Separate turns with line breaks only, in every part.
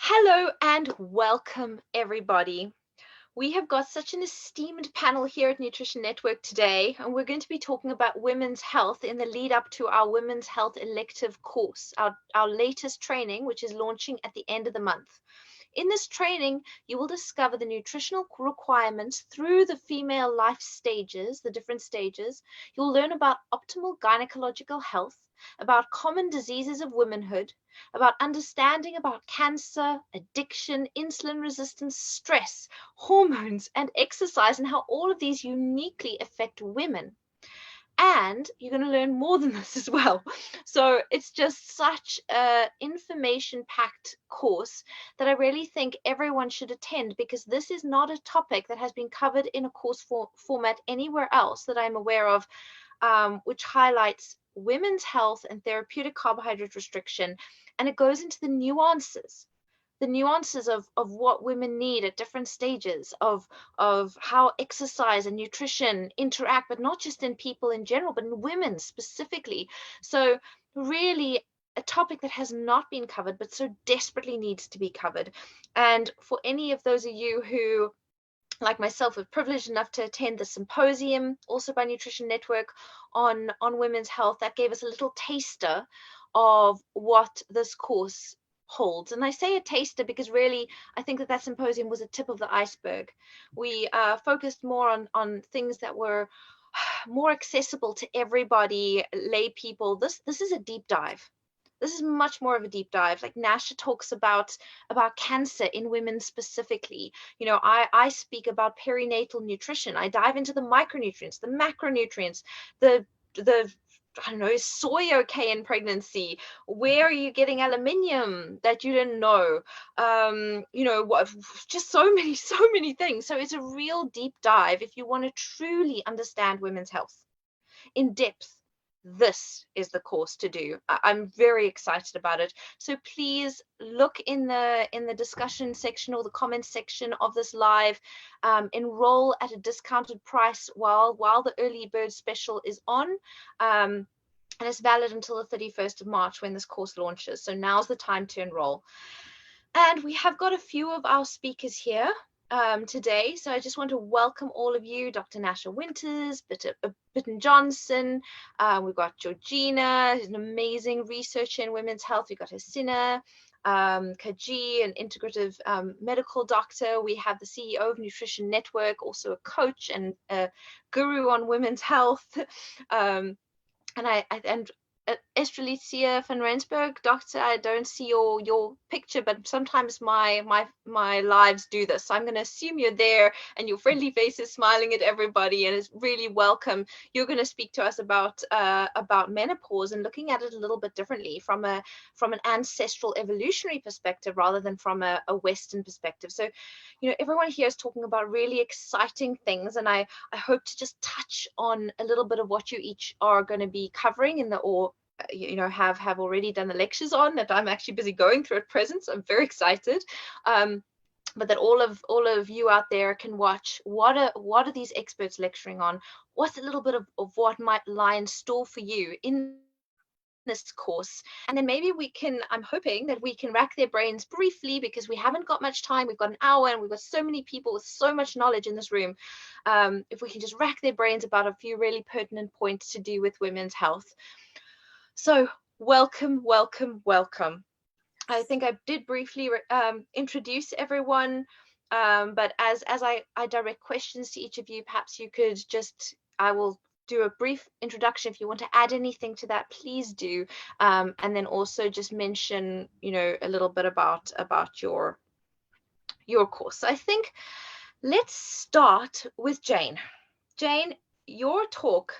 Hello and welcome, everybody. We have got such an esteemed panel here at Nutrition Network today, and we're going to be talking about women's health in the lead up to our Women's Health elective course, our latest training, which is launching at the end of the month. In this training, you will discover the nutritional requirements through the female life stages, the different stages. You'll learn about optimal gynecological health, about common diseases of womanhood, about understanding about cancer, addiction, insulin resistance, stress, hormones, and exercise, and how all of these uniquely affect women. And you're going to learn more than this as well. So it's just such a information-packed course that I really think everyone should attend, because this is not a topic that has been covered in a course format anywhere else that I'm aware of, which highlights women's health and therapeutic carbohydrate restriction. And it goes into the nuances of what women need at different stages of how exercise and nutrition interact, but not just in people in general, but in women specifically. So really a topic that has not been covered, but so desperately needs to be covered. And for any of those of you who, like myself, are privileged enough to attend the symposium, also by Nutrition Network, on women's health, that gave us a little taster of what this course holds. And I say a taster because really I think that symposium was a tip of the iceberg. We focused more on things that were more accessible to everybody, lay people. This is a deep dive. This is much more of a deep dive. Like Nasha talks about cancer in women specifically. You know, I speak about perinatal nutrition. I dive into the micronutrients, the macronutrients, the I don't know, is soy okay in pregnancy? Where are you getting aluminium that you didn't know? You know, what, just so many things. So it's a real deep dive if you want to truly understand women's health in depth. This is the course to do. I'm very excited about it. So please look in the discussion section or the comments section of this live. Enroll at a discounted price while the early bird special is on. And it's valid until the 31st of March when this course launches. So now's the time to enroll. And we have got a few of our speakers here today. So I just want to welcome all of you, Dr. Nasha Winters, Bitten Johnson. We've got Georgina, who's an amazing researcher in women's health. We've got Hasina Kaji, an integrative medical doctor. We have the CEO of Nutrition Network, also a coach and a guru on women's health. And Estrelicia van Rensburg, doctor, I don't see your picture, but sometimes my lives do this. So I'm going to assume you're there and your friendly face is smiling at everybody and is really welcome. You're going to speak to us about menopause and looking at it a little bit differently from an ancestral evolutionary perspective rather than from a Western perspective. So, you know, everyone here is talking about really exciting things, and I hope to just touch on a little bit of what you each are going to be covering in the have already done the lectures on that I'm actually busy going through at present. So I'm very excited. But that all of you out there can watch what are these experts lecturing on, what's a little bit of what might lie in store for you in this course. And then maybe I'm hoping that we can rack their brains briefly, because we haven't got much time. We've got an hour and we've got so many people with so much knowledge in this room. If we can just rack their brains about a few really pertinent points to do with women's health. So welcome. I think I did briefly introduce everyone, but as I direct questions to each of you, perhaps you could I will do a brief introduction. If you want to add anything to that, please do, and then also just mention, you know, a little bit about your course. So I think let's start with Jane. Jane, your talk,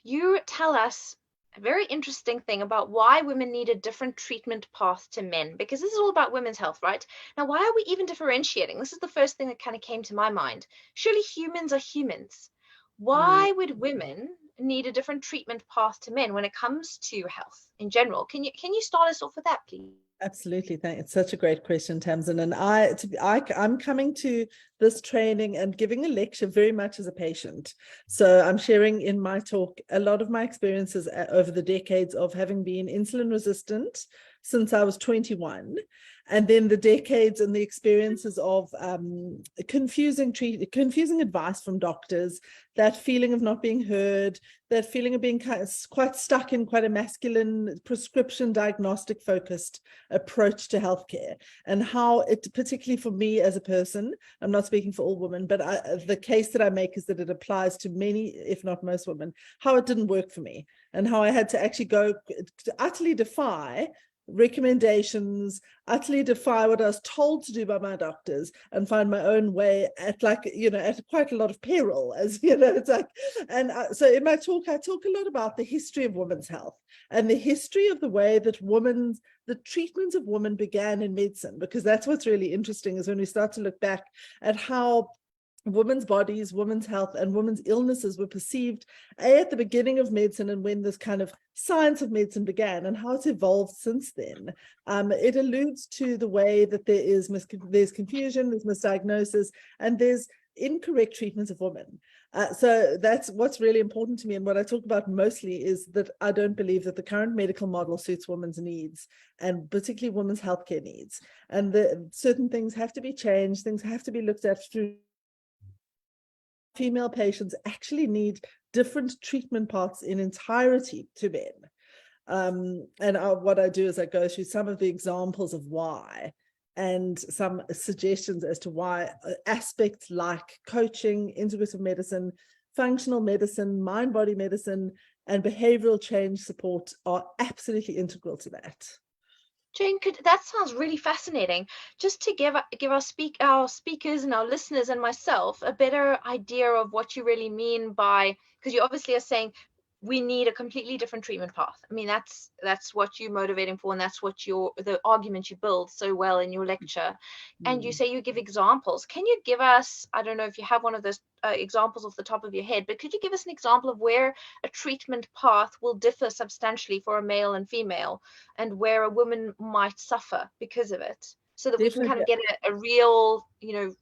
you tell us a very interesting thing about why women need a different treatment path to men, because this is all about women's health, right? Now, why are we even differentiating? This is the first thing that kind of came to my mind. Surely humans are humans. Why would women need a different treatment path to men when it comes to health in general? Can you start us off with that, please?
Absolutely. It's such a great question, Tamsin. And I'm coming to this training and giving a lecture very much as a patient. So I'm sharing in my talk a lot of my experiences over the decades of having been insulin resistant since I was 21. And then the decades and the experiences of confusing advice from doctors, that feeling of not being heard, that feeling of being quite stuck in quite a masculine prescription diagnostic focused approach to healthcare, and how it, particularly for me as a person, I'm not speaking for all women, but the case that I make is that it applies to many, if not most women, how it didn't work for me, and how I had to actually go to utterly defy recommendations, utterly defy what I was told to do by my doctors, and find my own way at, like, at quite a lot of peril, as it's like. And so in my talk, I talk a lot about the history of women's health and the history of the way that the treatment of women began in medicine, because that's what's really interesting, is when we start to look back at how women's bodies, women's health, and women's illnesses were perceived at the beginning of medicine, and when this kind of science of medicine began, and how it's evolved since then. It alludes to the way that there's confusion, there's misdiagnosis, and there's incorrect treatments of women. So that's what's really important to me, and what I talk about mostly is that I don't believe that the current medical model suits women's needs, and particularly women's healthcare needs, and certain things have to be changed, things have to be looked at through. Female patients actually need different treatment paths in entirety to men. What I do is I go through some of the examples of why, and some suggestions as to why aspects like coaching, integrative medicine, functional medicine, mind-body medicine, and behavioral change support are absolutely integral to that.
Jane, that sounds really fascinating. Just to give our speakers and our listeners and myself a better idea of what you really mean by, because you obviously are saying we need a completely different treatment path. I mean, that's what you're motivating for, and that's what the argument you build so well in your lecture. And you say you give examples. Can you give us, I don't know if you have one of those examples off the top of your head, but could you give us an example of where a treatment path will differ substantially for a male and female, and where a woman might suffer because of it, so that we can kind of get a real,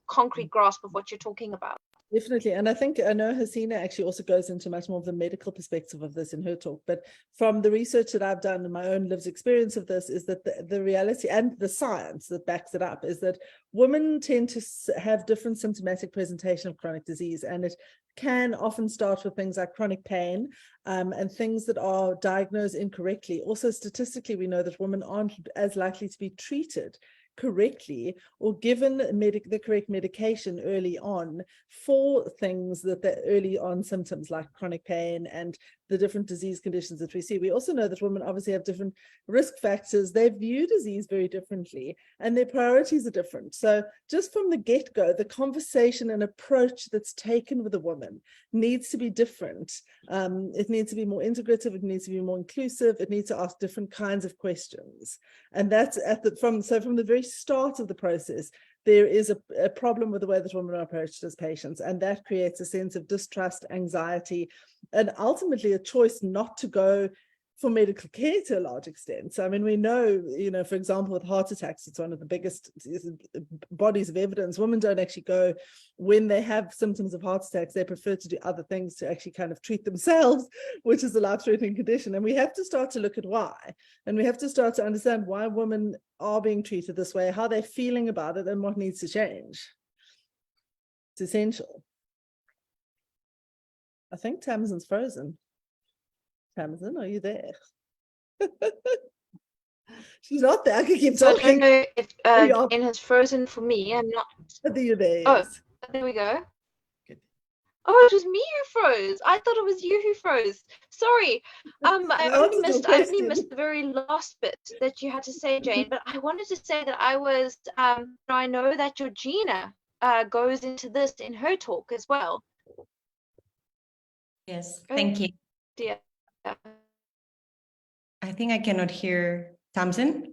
concrete grasp of what you're talking about?
Definitely. And I know Hasina actually also goes into much more of the medical perspective of this in her talk, but from the research that I've done and my own lived experience of this, is that the reality and the science that backs it up is that women tend to have different symptomatic presentation of chronic disease, and it can often start with things like chronic pain, and things that are diagnosed incorrectly. Also, statistically, we know that women aren't as likely to be treated correctly or given the correct medication early on for things that the early on symptoms like chronic pain and the different disease conditions that we see. We also know that women obviously have different risk factors. They view disease very differently, and their priorities are different. So just from the get-go, the conversation and approach that's taken with a woman needs to be different. It needs to be more integrative. It needs to be more inclusive. It needs to ask different kinds of questions. And that's from the very start of the process, there is a problem with the way that women are approached as patients, and that creates a sense of distrust, anxiety, and ultimately a choice not to go for medical care to a large extent. So, I mean, we know, for example, with heart attacks, it's one of the biggest bodies of evidence. Women don't actually go when they have symptoms of heart attacks. They prefer to do other things to actually kind of treat themselves, which is a life-threatening condition. And we have to start to look at why. And we have to start to understand why women are being treated this way, how they're feeling about it, and what needs to change. It's essential. I think Tamsin's frozen. Tamsin, are you there? She's not there. I can keep talking.
I don't know if Jane has frozen for me. I'm not.
There you there.
Oh, there we go. Good. Oh, it was me who froze. I thought it was you who froze. Sorry. I only missed the very last bit that you had to say, Jane. But I wanted to say that I know that Georgina goes into this in her talk as well.
Yes, thank you.
Dear.
I think I cannot hear Tamsin.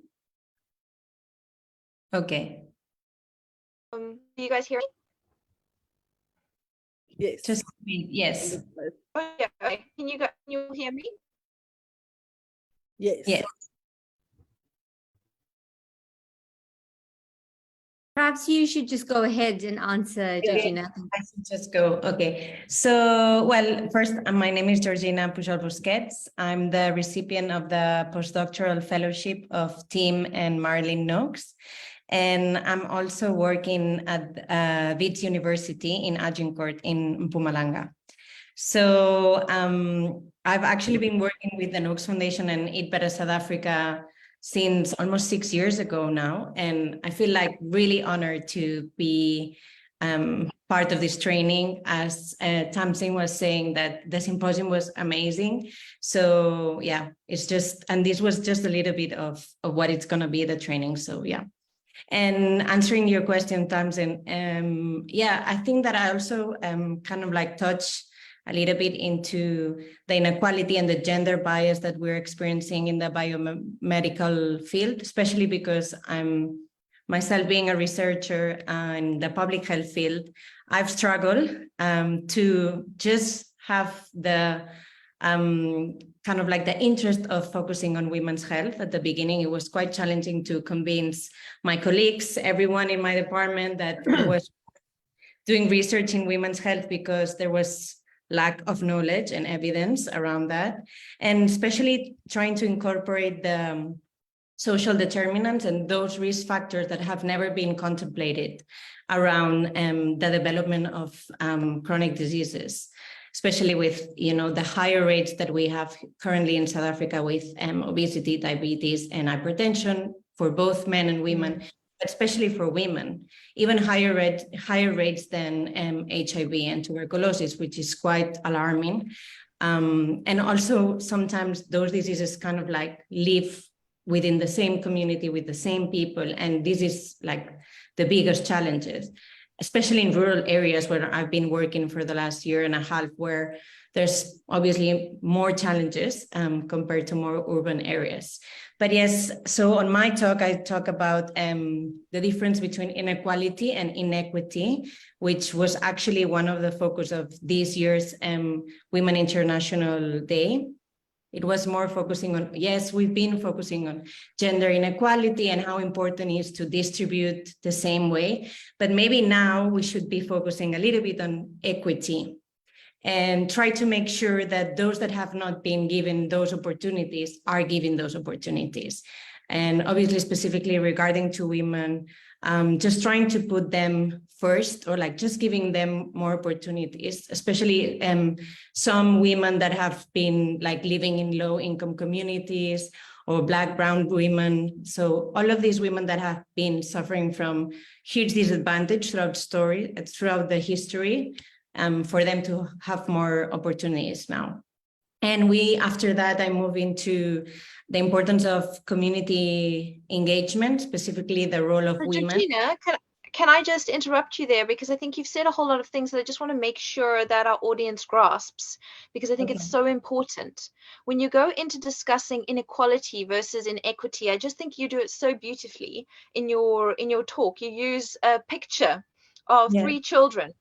Okay.
Do you guys hear me?
Yes.
Just me. Yes.
Oh, yeah. Okay. Can you hear me?
Yes.
Yes.
Perhaps you should just go ahead and answer, Georgina.
I should just go. Okay. So, well, first, my name is Georgina Pujol Busquets. I'm the recipient of the postdoctoral fellowship of Tim and Marlene Noakes. And I'm also working at Wits University in Agincourt in Mpumalanga. So I've actually been working with the Noakes Foundation and Eat Better South Africa since almost 6 years ago now. And I feel like really honored to be part of this training. As Tamsin was saying, that the symposium was amazing. So yeah, it's just, and this was just a little bit of what it's gonna be, the training. So yeah. And answering your question, Tamsin, yeah, I think that I also kind of like touch a little bit into the inequality and the gender bias that we're experiencing in the biomedical field, especially because I'm myself being a researcher in the public health field. I've struggled to just have the kind of like the interest of focusing on women's health. At the beginning, it was quite challenging to convince my colleagues, everyone in my department, that I was doing research in women's health, because there was lack of knowledge and evidence around that, and especially trying to incorporate the social determinants and those risk factors that have never been contemplated around the development of chronic diseases, especially with, you know, the higher rates that we have currently in South Africa with obesity, diabetes, and hypertension for both men and women, but especially for women, even higher rates than HIV and tuberculosis, which is quite alarming. And also sometimes those diseases kind of like live within the same community with the same people. And this is like the biggest challenges, especially in rural areas where I've been working for the last year and a half, where there's obviously more challenges compared to more urban areas. But yes, so on my talk, I talk about the difference between inequality and inequity, which was actually one of the focus of this year's Women International Day. It was more focusing on, yes, we've been focusing on gender inequality and how important it is to distribute the same way, but maybe now we should be focusing a little bit on equity and try to make sure that those that have not been given those opportunities are given those opportunities. And obviously, specifically regarding to women, just trying to put them first, or like just giving them more opportunities, especially some women that have been like living in low income communities, or Black, brown women. So all of these women that have been suffering from huge disadvantage throughout the history, for them to have more opportunities now. And after that, I move into the importance of community engagement, specifically the role of women.
Georgina, can I just interrupt you there? Because I think you've said a whole lot of things that I just want to make sure that our audience grasps, because I think it's so important. When you go into discussing inequality versus inequity, I just think you do it so beautifully in your talk. You use a picture of 3 children,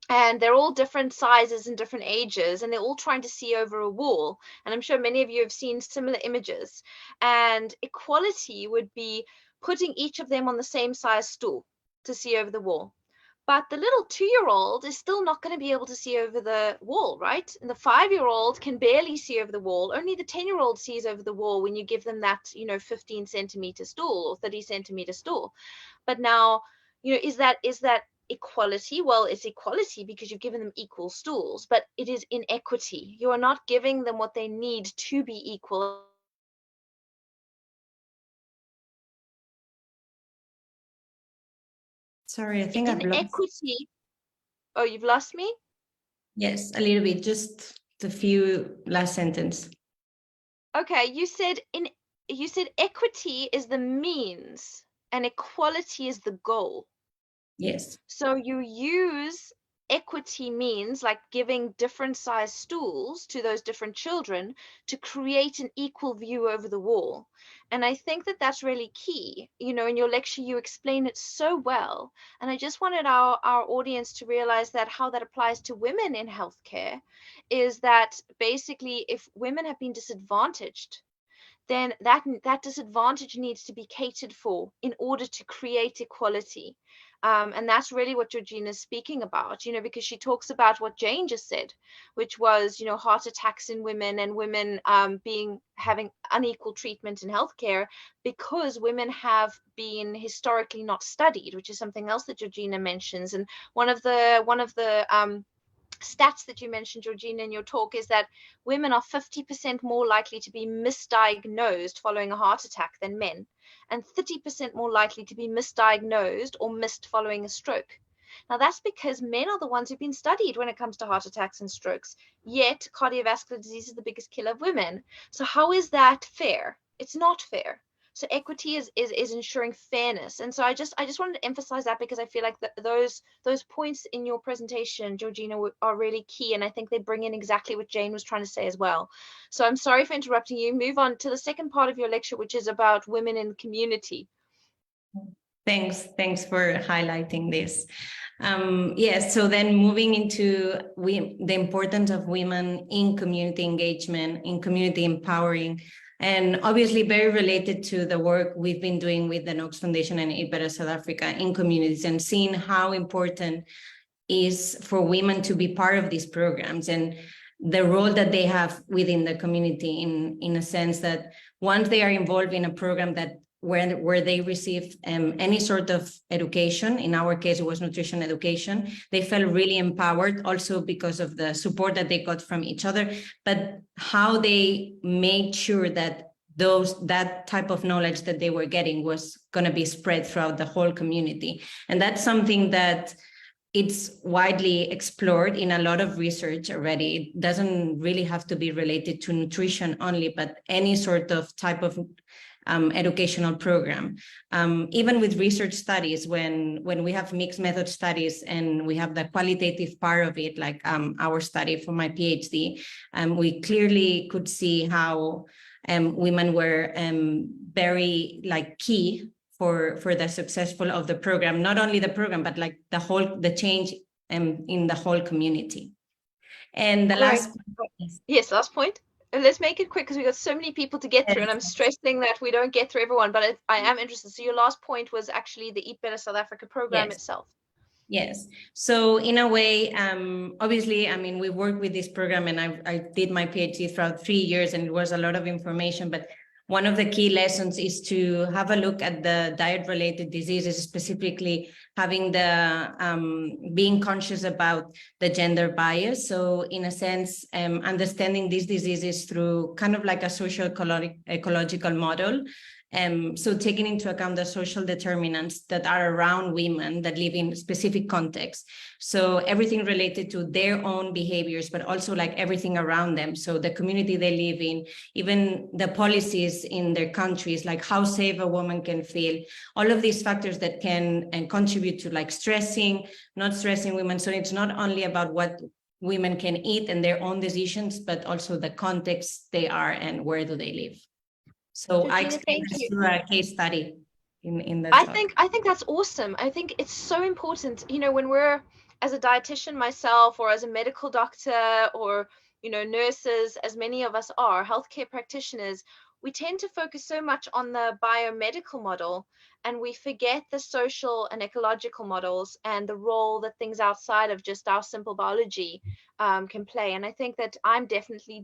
and they're all different sizes and different ages, and they're all trying to see over a wall. And I'm sure many of you have seen similar images. And equality would be putting each of them on the same size stool to see over the wall. But the little 2-year-old is still not going to be able to see over the wall, right? And the 5-year-old can barely see over the wall. Only the 10-year-old sees over the wall when you give them that, 15 centimeter stool or 30 centimeter stool. But now, is that equality? Well, it's equality because you've given them equal stools, but it is inequity. You are not giving them what they need to be equal.
Sorry, I think I've lost.
Inequity. Oh, you've lost me?
Yes, a little bit, just the few last sentence.
Okay, you said equity is the means and equality is the goal.
Yes.
So you use equity means like giving different size stools to those different children to create an equal view over the wall. And I think that that's really key. In your lecture, you explain it so well. And I just wanted our audience to realize that how that applies to women in healthcare is that basically if women have been disadvantaged, then that disadvantage needs to be catered for in order to create equality. And that's really what Georgina's speaking about, because she talks about what Jane just said, which was, heart attacks in women, and women having unequal treatment in healthcare because women have been historically not studied, which is something else that Georgina mentions. And one of the stats that you mentioned, Georgina, in your talk is that women are 50% more likely to be misdiagnosed following a heart attack than men, and 30% more likely to be misdiagnosed or missed following a stroke. Now, that's because men are the ones who've been studied when it comes to heart attacks and strokes, yet cardiovascular disease is the biggest killer of women. So how is that fair? It's not fair. So equity is ensuring fairness. And so I just wanted to emphasize that, because I feel like those points in your presentation, Georgina, are really key. And I think they bring in exactly what Jane was trying to say as well. So I'm sorry for interrupting you. Move on to the second part of your lecture, which is about women in the community.
Thanks for highlighting this. Yes, so then moving into the importance of women in community engagement, in community empowering, and obviously very related to the work we've been doing with the Knox Foundation and Eat Better South Africa in communities, and seeing how important is for women to be part of these programs and the role that they have within the community, in a sense that once they are involved in a program that where they receive any sort of education, in our case it was nutrition education, they felt really empowered, also because of the support that they got from each other, but how they made sure that that type of knowledge that they were getting was going to be spread throughout the whole community. And that's something that it's widely explored in a lot of research already. It doesn't really have to be related to nutrition only, but any sort of type of educational program. Even with research studies, when we have mixed method studies and we have the qualitative part of it, like our study for my PhD, we clearly could see how women were very key for the successful of the program, not only the program, but like the change in the whole community. And the last point.
Yes, last point. Let's make it quick, because we've got so many people to get through, and I'm stressing that we don't get through everyone, but I am interested. So your last point was actually the Eat Better South Africa program itself.
Yes. So in a way, obviously, I mean, we worked with this program, and I did my PhD throughout 3 years, and it was a lot of information, but one of the key lessons is to have a look at the diet-related diseases, specifically having being conscious about the gender bias. So in a sense, understanding these diseases through kind of like a social ecological model. So taking into account the social determinants that are around women that live in specific contexts. So everything related to their own behaviors, but also like everything around them. So the community they live in, even the policies in their countries, like how safe a woman can feel, all of these factors that can contribute to like stressing, not stressing women. So it's not only about what women can eat and their own decisions, but also the context they are and where do they live. So
Georgina,
I explained this through a case study in the talk.
I think that's awesome. I think it's so important, when we're, as a dietitian myself, or as a medical doctor, or nurses, as many of us are healthcare practitioners, we tend to focus so much on the biomedical model, and we forget the social and ecological models and the role that things outside of just our simple biology can play. And I think that I'm definitely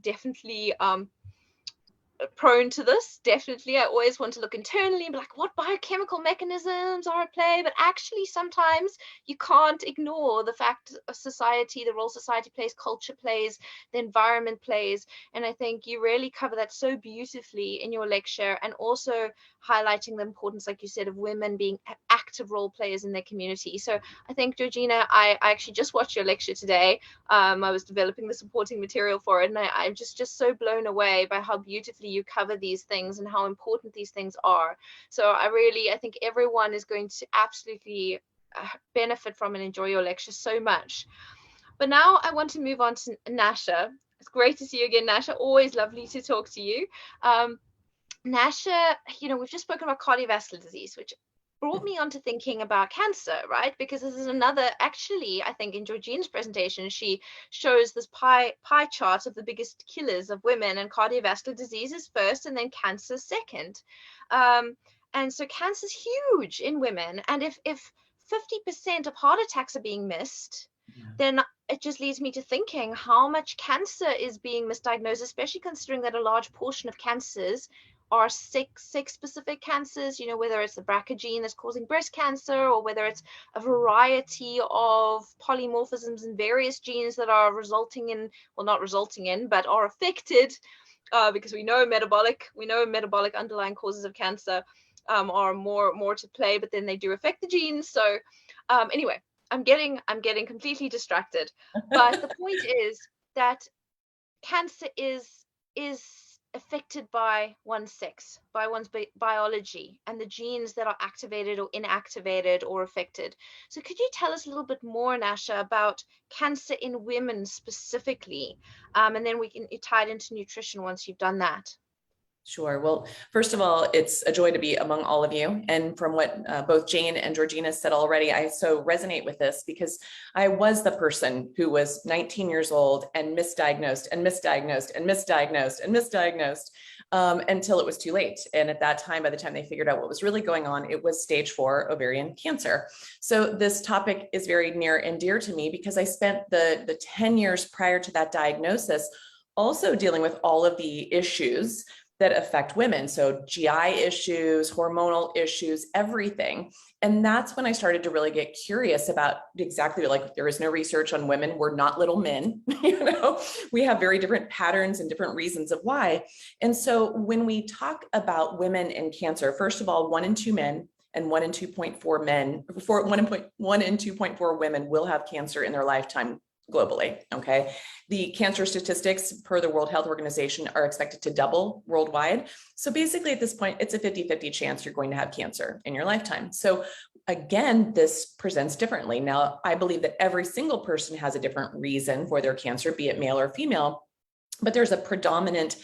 prone to this. Definitely, I always want to look internally and be like, what biochemical mechanisms are at play? But actually, sometimes you can't ignore the fact of society, the role society plays, culture plays, the environment plays. And I think you really cover that so beautifully in your lecture, and also highlighting the importance, like you said, of women being active role players in their community. So I think, Georgina, I actually just watched your lecture today. I was developing the supporting material for it, and I'm just so blown away by how beautifully you cover these things and how important these things are. So I think everyone is going to absolutely benefit from and enjoy your lecture so much. But now I want to move on to Nasha. It's great to see you again, Nasha. Always lovely to talk to you. Nasha, we've just spoken about cardiovascular disease, which brought me onto thinking about cancer, right? Because this is another, actually, I think in Georgina's presentation, she shows this pie chart of the biggest killers of women, and cardiovascular diseases first and then cancer second. And so cancer is huge in women. And if 50% of heart attacks are being missed, then it just leads me to thinking how much cancer is being misdiagnosed, especially considering that a large portion of cancers are sex specific cancers, you know, whether it's the BRCA gene that's causing breast cancer, or whether it's a variety of polymorphisms in various genes that are resulting in, well, not resulting in, but are affected, because we know metabolic underlying causes of cancer are more to play, but then they do affect the genes. So anyway, I'm getting completely distracted. But the point is that cancer is affected by one's sex, by one's biology, and the genes that are activated or inactivated or affected. So could you tell us a little bit more, Nasha, about cancer in women specifically? And then we can tie it into nutrition once you've done that.
Sure. Well, first of all, it's a joy to be among all of you. And from what both Jane and Georgina said already, I so resonate with this because I was the person who was 19 years old and misdiagnosed and misdiagnosed and misdiagnosed and misdiagnosed until it was too late. And at that time, by the time they figured out what was really going on, it was stage 4 ovarian cancer. So this topic is very near and dear to me because I spent the 10 years prior to that diagnosis also dealing with all of the issues that affect women. So GI issues, hormonal issues, everything. And that's when I started to really get curious about exactly, like, there is no research on women. We're not little men, you know, we have very different patterns and different reasons of why. And so when we talk about women and cancer, first of all, 1 in 2 men and 1 in 2.4 men, 1 in 2.4 women will have cancer in their lifetime globally. Okay. The cancer statistics per the World Health Organization are expected to double worldwide. So basically at this point, it's a 50-50 chance you're going to have cancer in your lifetime. So again, this presents differently. Now, I believe that every single person has a different reason for their cancer, be it male or female, but there's a predominant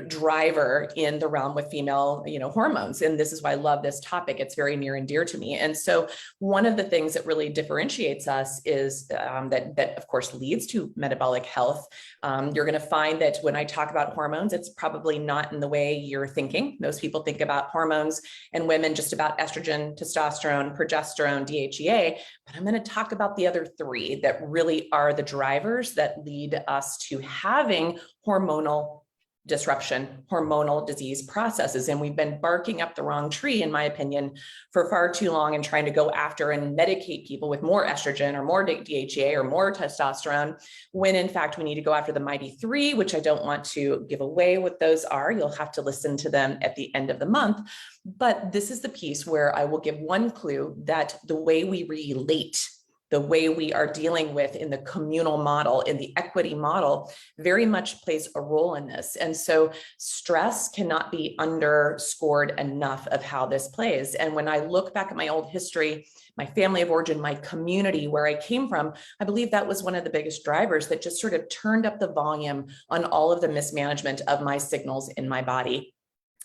driver in the realm with female, you know, hormones. And this is why I love this topic. It's very near and dear to me. And so one of the things that really differentiates us is that of course leads to metabolic health. You're going to find that when I talk about hormones, it's probably not in the way you're thinking. Most people think about hormones and women just about estrogen, testosterone, progesterone, DHEA, but I'm going to talk about the other 3 that really are the drivers that lead us to having hormonal disruption, hormonal disease processes. And we've been barking up the wrong tree, in my opinion, for far too long and trying to go after and medicate people with more estrogen or more DHEA or more testosterone, when in fact we need to go after the mighty 3, which I don't want to give away what those are. You'll have to listen to them at the end of the month. But this is the piece where I will give one clue that the way we relate, the way we are dealing with in the communal model, in the equity model, very much plays a role in this. And so stress cannot be underscored enough of how this plays. And when I look back at my old history, my family of origin, my community, where I came from, I believe that was one of the biggest drivers that just sort of turned up the volume on all of the mismanagement of my signals in my body,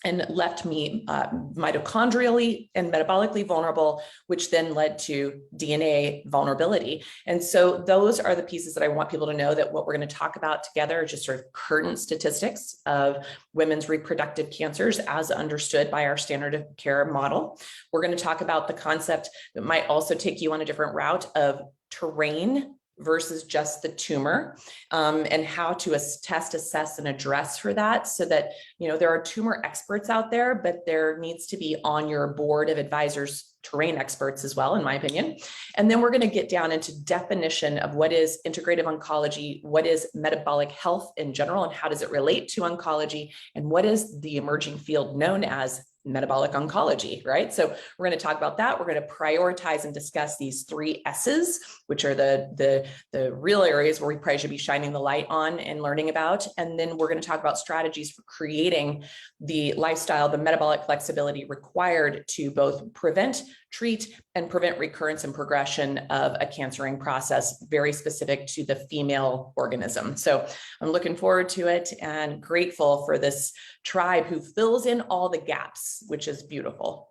and left me mitochondrially and metabolically vulnerable, which then led to DNA vulnerability. And so those are the pieces that I want people to know, that what we're going to talk about together are just sort of current statistics of women's reproductive cancers as understood by our standard of care model. We're going to talk about the concept that might also take you on a different route of terrain versus just the tumor, and how to test, assess, and address for that, so that, you know, there are tumor experts out there, but there needs to be on your board of advisors terrain experts as well, in my opinion. And then we're going to get down into definition of what is integrative oncology, what is metabolic health in general, and how does it relate to oncology, and what is the emerging field known as metabolic oncology, right? So we're going to talk about that. We're going to prioritize and discuss these 3 S's, which are the real areas where we probably should be shining the light on and learning about. And then we're going to talk about strategies for creating the lifestyle, the metabolic flexibility required to both prevent, treat, and prevent recurrence and progression of a cancering process very specific to the female organism. So I'm looking forward to it and grateful for this tribe who fills in all the gaps, which is beautiful.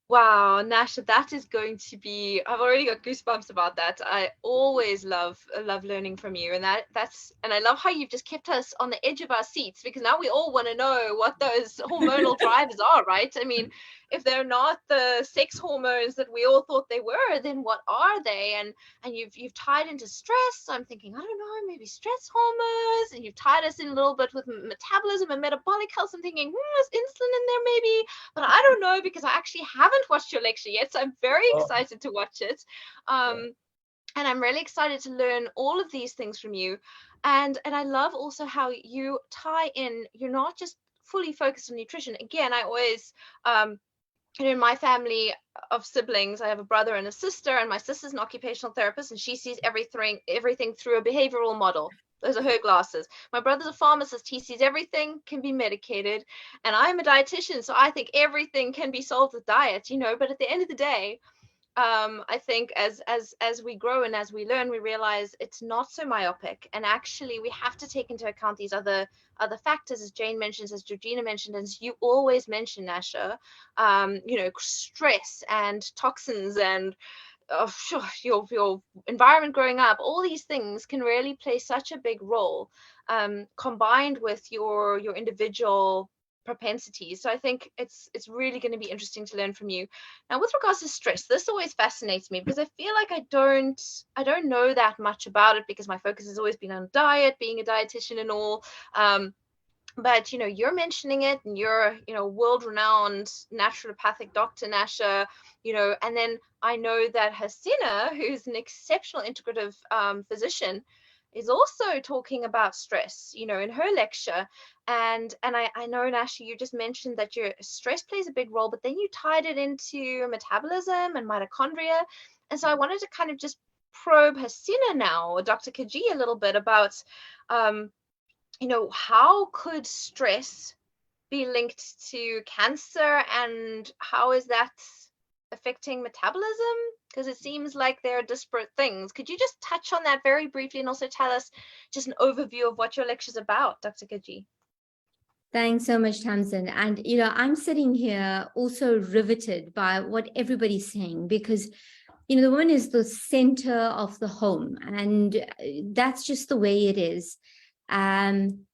Wow, Nasha, that is going to be, I've already got goosebumps about that. I always love learning from you. And and I love how you've just kept us on the edge of our seats, because now we all want to know what those hormonal drivers are, right? I mean, if they're not the sex hormones that we all thought they were, then what are they? And you've tied into stress. So I'm thinking, I don't know, maybe stress hormones, and you've tied us in a little bit with metabolism and metabolic health. I'm thinking, is insulin in there maybe? But I don't know, because I actually haven't watched your lecture yet, so I'm very excited to watch it. And I'm really excited to learn all of these things from you. And I love also how you tie in, you're not just fully focused on nutrition. Again, I always in my family of siblings, I have a brother and a sister, and my sister's an occupational therapist, and she sees everything through a behavioral model. Those are her glasses. My brother's a pharmacist. He sees everything can be medicated. And I'm a dietitian, so I think everything can be solved with diet, But at the end of the day, I think as we grow and as we learn, we realize it's not so myopic, and actually we have to take into account these other factors, as Jane mentions, as Georgina mentioned, as you always mention, Nasha. Stress and toxins and your environment growing up. All these things can really play such a big role, combined with your individual propensities. So I think it's really going to be interesting to learn from you. Now, with regards to stress, this always fascinates me, because I feel like I don't know that much about it, because my focus has always been on diet, being a dietitian and all. But you're mentioning it, and you're world-renowned naturopathic doctor, Nasha, and then I know that Hasina, who's an exceptional integrative physician, is also talking about stress, in her lecture. And I know, Nasha, you just mentioned that your stress plays a big role, but then you tied it into metabolism and mitochondria. And so I wanted to kind of just probe Hasina now, or Dr. Kaji, a little bit about how could stress be linked to cancer, and how is that affecting metabolism? Because it seems like they're disparate things. Could you just touch on that very briefly, and also tell us just an overview of what your lecture's about, Dr. Kaji?
Thanks so much, Tamsin. And, I'm sitting here also riveted by what everybody's saying, because, the woman is the center of the home, and that's just the way it is. And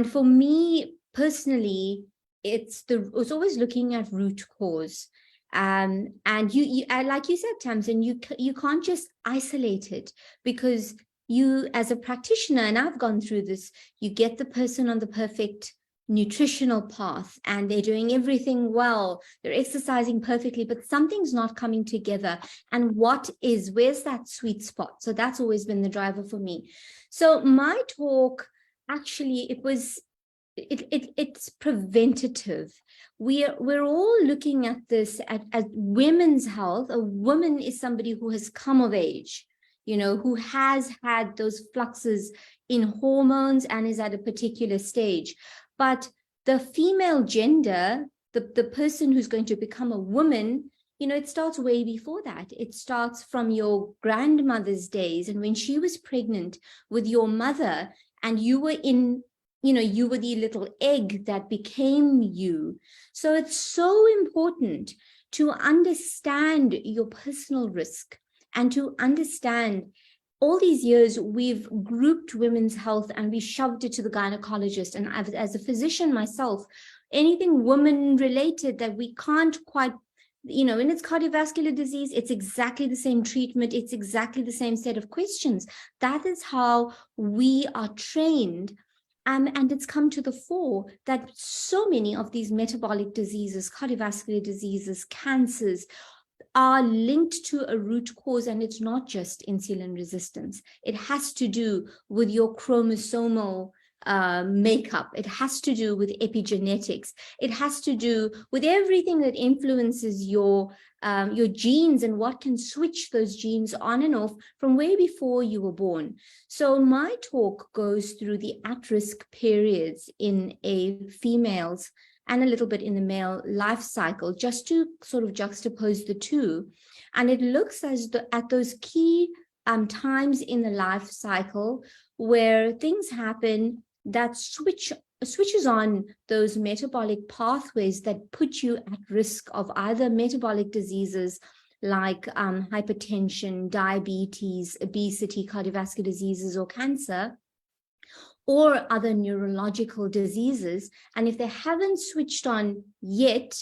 for me personally, it's always looking at root cause. And you like you said, Tamsin, you can't just isolate it, because you, as a practitioner, and I've gone through this, you get the person on the perfect nutritional path and they're doing everything well, they're exercising perfectly, but something's not coming together. And where's that sweet spot? So that's always been the driver for me. So my talk, actually, it's preventative. We're all looking at this at women's health. A woman is somebody who has come of age, who has had those fluxes in hormones and is at a particular stage. But the female gender, the person who's going to become a woman, it starts way before that. It starts from your grandmother's days, and when she was pregnant with your mother, and you were you were the little egg that became you. So it's so important to understand your personal risk, and to understand, all these years we've grouped women's health and we shoved it to the gynecologist. And as a physician myself, anything woman related that we can't quite, when it's cardiovascular disease, it's exactly the same treatment. It's exactly the same set of questions. That is how we are trained. And it's come to the fore that so many of these metabolic diseases, cardiovascular diseases, cancers, are linked to a root cause, and it's not just insulin resistance. It has to do with your chromosomal makeup. It has to do with epigenetics. It has to do with everything that influences your genes, and what can switch those genes on and off from way before you were born. So my talk goes through the at-risk periods in a female's and a little bit in the male life cycle, just to sort of juxtapose the two. And it looks at those key times in the life cycle where things happen that switch switches on those metabolic pathways that put you at risk of either metabolic diseases like hypertension, diabetes, obesity, cardiovascular diseases, or cancer, or other neurological diseases. And if they haven't switched on yet,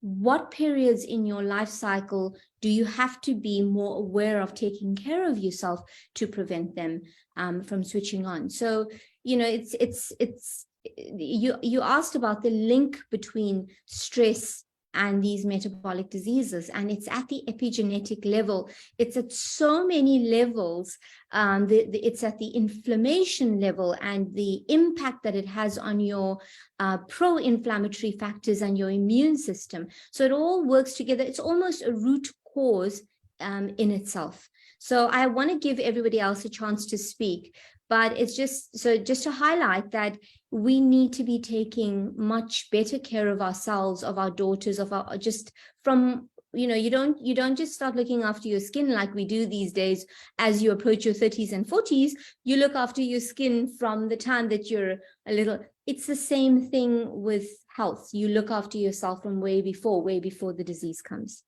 what periods in your life cycle do you have to be more aware of taking care of yourself to prevent them from switching on? So, you know, you asked about the link between stress and these metabolic diseases, and it's at the epigenetic level. It's at so many levels. It's at the inflammation level and the impact that it has on your pro-inflammatory factors and your immune system. So it all works together. It's almost a root cause in itself. So I want to give everybody else a chance to speak, but it's just to highlight that we need to be taking much better care of ourselves, of our daughters, of our, just from, you know, you don't just start looking after your skin like we do these days as you approach your 30s and 40s. You look after your skin from the time that you're a little. It's the same thing with health. You look after yourself from way before the disease comes.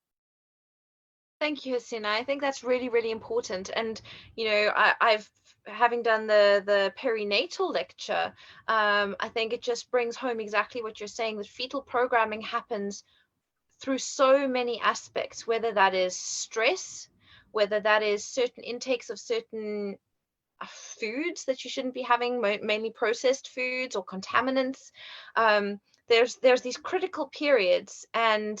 Thank you, Hasina. I think that's really, really important. And, you know, I've having done the perinatal lecture, I think it just brings home exactly what you're saying, that fetal programming happens through so many aspects, whether that is stress, whether that is certain intakes of certain foods that you shouldn't be having, mainly processed foods or contaminants. There's these critical periods, and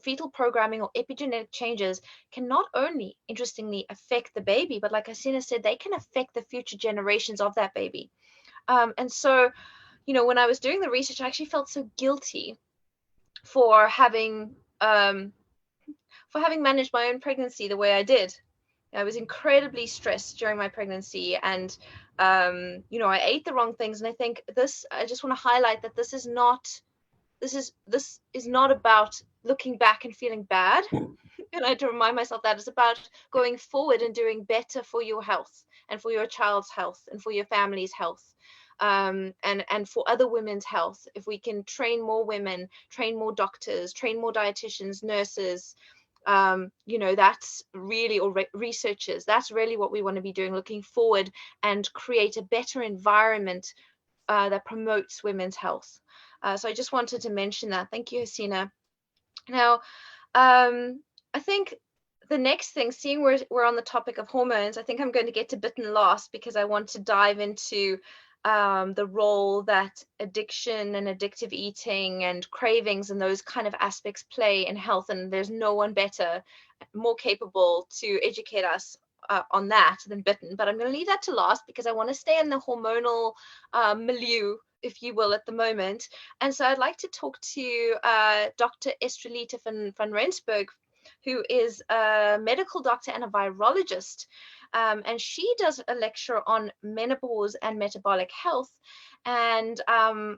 fetal programming or epigenetic changes can not only, interestingly, affect the baby, but like Hasina said, they can affect the future generations of that baby. And so, you know, when I was doing the research, I actually felt so guilty for having managed my own pregnancy the way I did. I was incredibly stressed during my pregnancy, and you know, I ate the wrong things. And I think I just want to highlight that this is not about looking back and feeling bad. And I had to remind myself that it's about going forward and doing better for your health and for your child's health and for your family's health. And for other women's health. If we can train more women, train more doctors, train more dietitians, nurses, you know, that's really, or researchers, that's really what we want to be doing, looking forward and create a better environment that promotes women's health. So I just wanted to mention that. Thank you, Hasina. Now, I think the next thing, seeing we're on the topic of hormones, I think I'm going to get to bitten last, because I want to dive into the role that addiction and addictive eating and cravings and those kind of aspects play in health. And there's no one better, more capable to educate us on that than Bitten. But I'm going to leave that to last, because I want to stay in the hormonal milieu, if you will, at the moment. And so I'd like to talk to Dr. Estrelita van Rensburg, who is a medical doctor and a virologist. And she does a lecture on menopause and metabolic health, and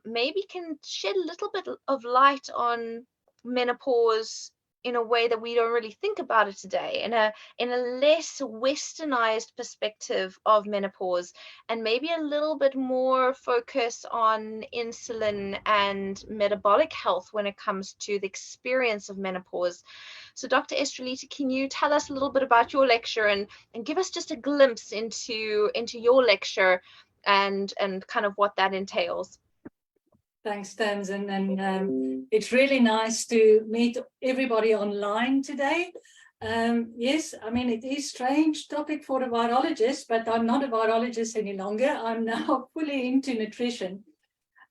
maybe can shed a little bit of light on menopause in a way that we don't really think about it today, in a less westernized perspective of menopause, and maybe a little bit more focus on insulin and metabolic health when it comes to the experience of menopause. So Dr. Estrelita, can you tell us a little bit about your lecture and give us just a glimpse into your lecture and kind of what that entails?
Thanks, Tamsin, and it's really nice to meet everybody online today. Yes, I mean, it is a strange topic for a virologist, but I'm not a virologist any longer. I'm now fully into nutrition.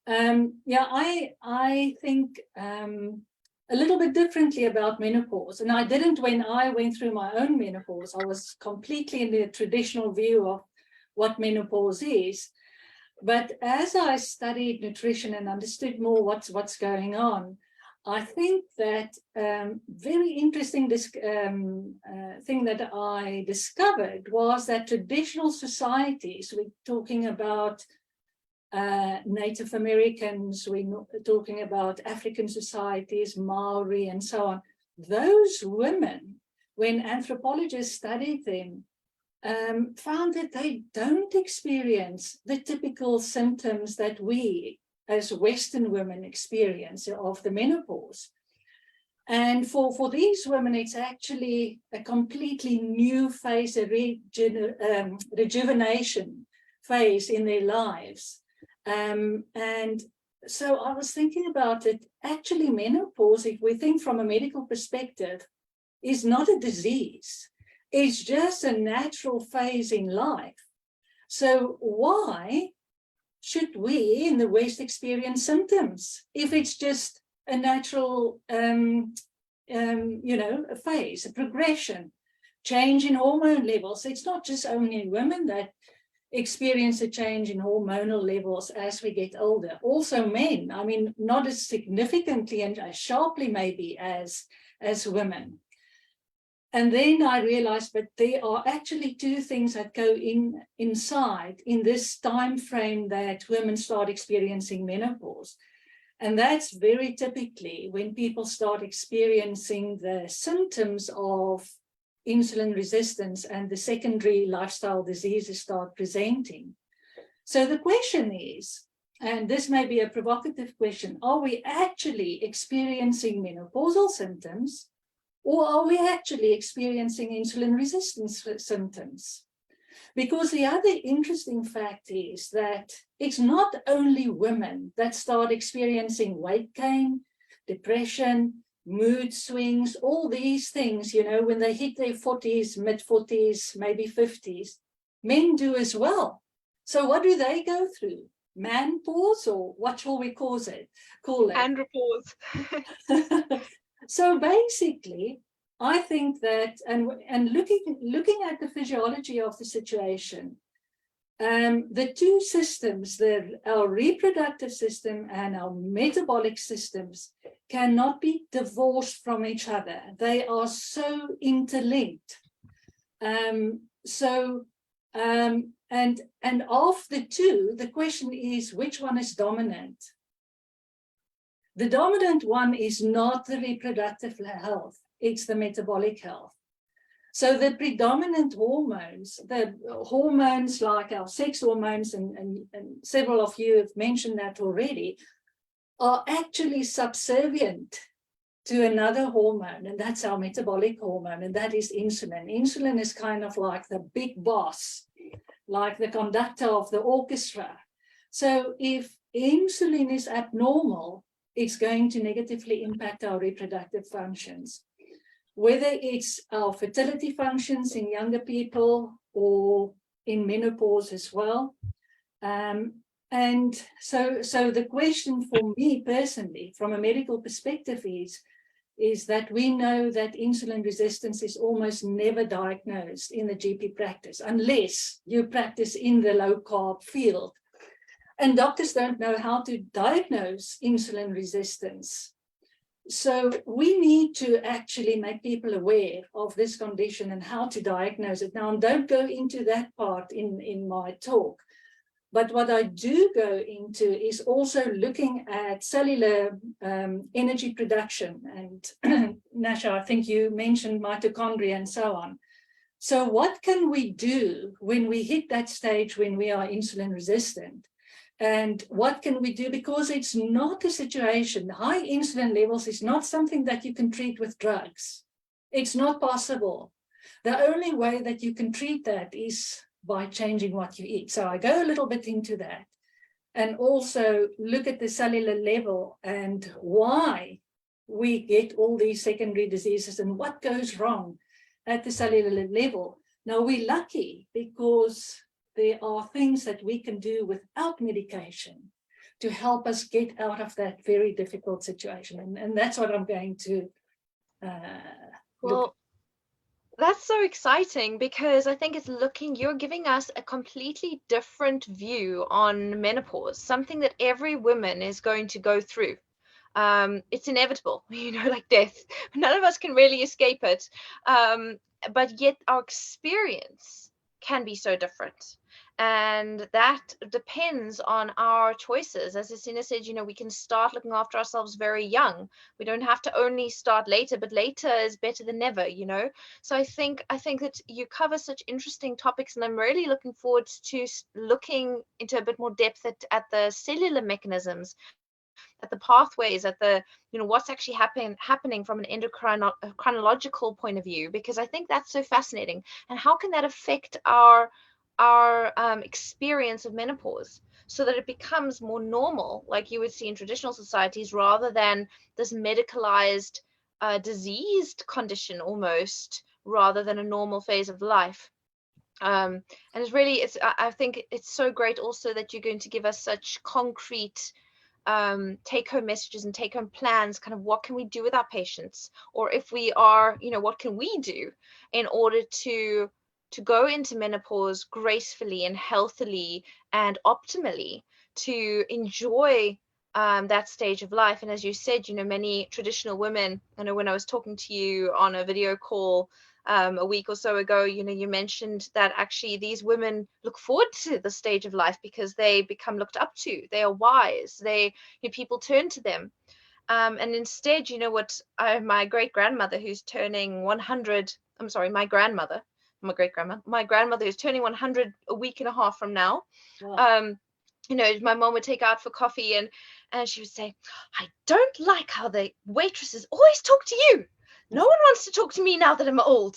Yeah, I think a little bit differently about menopause, and I didn't when I went through my own menopause. I was completely in the traditional view of what menopause is. But as I studied nutrition and understood more what's going on, I think that very interesting thing that I discovered was that traditional societies, we're talking about Native Americans, we're talking about African societies, Maori, and so on. Those women, when anthropologists studied them, found that they don't experience the typical symptoms that we as Western women experience of the menopause. And for these women, it's actually a completely new phase, a rejuvenation phase in their lives. And so I was thinking about it. Actually, menopause, if we think from a medical perspective, is not a disease. It's just a natural phase in life. So why should we in the West experience symptoms if it's just a natural, a phase, a progression, change in hormone levels? It's not just only women that experience a change in hormonal levels as we get older. Also men, I mean, not as significantly and as sharply maybe as women. And then I realized, but there are actually two things that go inside in this time frame that women start experiencing menopause. And that's very typically when people start experiencing the symptoms of insulin resistance and the secondary lifestyle diseases start presenting. So the question is, and this may be a provocative question, are we actually experiencing menopausal symptoms, or are we actually experiencing insulin resistance symptoms? Because the other interesting fact is that it's not only women that start experiencing weight gain, depression, mood swings, all these things, when they hit their 40s, mid-40s, maybe 50s. Men do as well. So what do they go through? Man-pause, or what shall we call it?
Andropause.
So basically, I think that, and looking at the physiology of the situation, the two systems, our reproductive system and our metabolic systems, cannot be divorced from each other. They are so interlinked. And of the two, the question is, which one is dominant? The dominant one is not the reproductive health, it's the metabolic health. So the predominant hormones, the hormones like our sex hormones, and several of you have mentioned that already, are actually subservient to another hormone, and that's our metabolic hormone, and that is insulin. Insulin is kind of like the big boss, like the conductor of the orchestra. So if insulin is abnormal, it's going to negatively impact our reproductive functions, whether it's our fertility functions in younger people or in menopause as well. And so the question for me personally, from a medical perspective, is that we know that insulin resistance is almost never diagnosed in the GP practice, unless you practice in the low-carb field. And doctors don't know how to diagnose insulin resistance. So we need to actually make people aware of this condition and how to diagnose it. Now, don't go into that part in my talk. But what I do go into is also looking at cellular energy production. And Nasha, I think you mentioned mitochondria and so on. So what can we do when we hit that stage when we are insulin resistant? And what can we do? Because it's not a situation, high insulin levels is not something that you can treat with drugs. It's not possible. The only way that you can treat that is by changing what you eat. So I go a little bit into that, and also look at the cellular level and why we get all these secondary diseases and what goes wrong at the cellular level. Now, we're lucky because there are things that we can do without medication to help us get out of that very difficult situation. And that's what I'm going to
Well, that's so exciting, because I think you're giving us a completely different view on menopause, something that every woman is going to go through. It's inevitable, like death. None of us can really escape it. But yet our experience can be so different. And that depends on our choices. As Asina said, we can start looking after ourselves very young. We don't have to only start later, but later is better than never, So I think that you cover such interesting topics, and I'm really looking forward to looking into a bit more depth at the cellular mechanisms, at the pathways, at the what's actually happening from an chronological point of view, because I think that's so fascinating. And how can that affect our experience of menopause, so that it becomes more normal, like you would see in traditional societies, rather than this medicalized, diseased condition almost, rather than a normal phase of life. And I think it's so great also that you're going to give us such concrete take-home messages and take-home plans, kind of what can we do with our patients, or if we are, what can we do in order to go into menopause gracefully and healthily and optimally, to enjoy that stage of life. And as you said, many traditional women, I know when I was talking to you on a video call a week or so ago, you mentioned that actually these women look forward to the stage of life because they become looked up to. They are wise. People turn to them. And instead, my great grandmother who's turning 100, I'm sorry, my grandmother who's turning 100 a week and a half from now.
Wow.
My mom would take out for coffee, and she would say, I don't like how the waitresses always talk to you. No one wants to talk to me now that I'm old,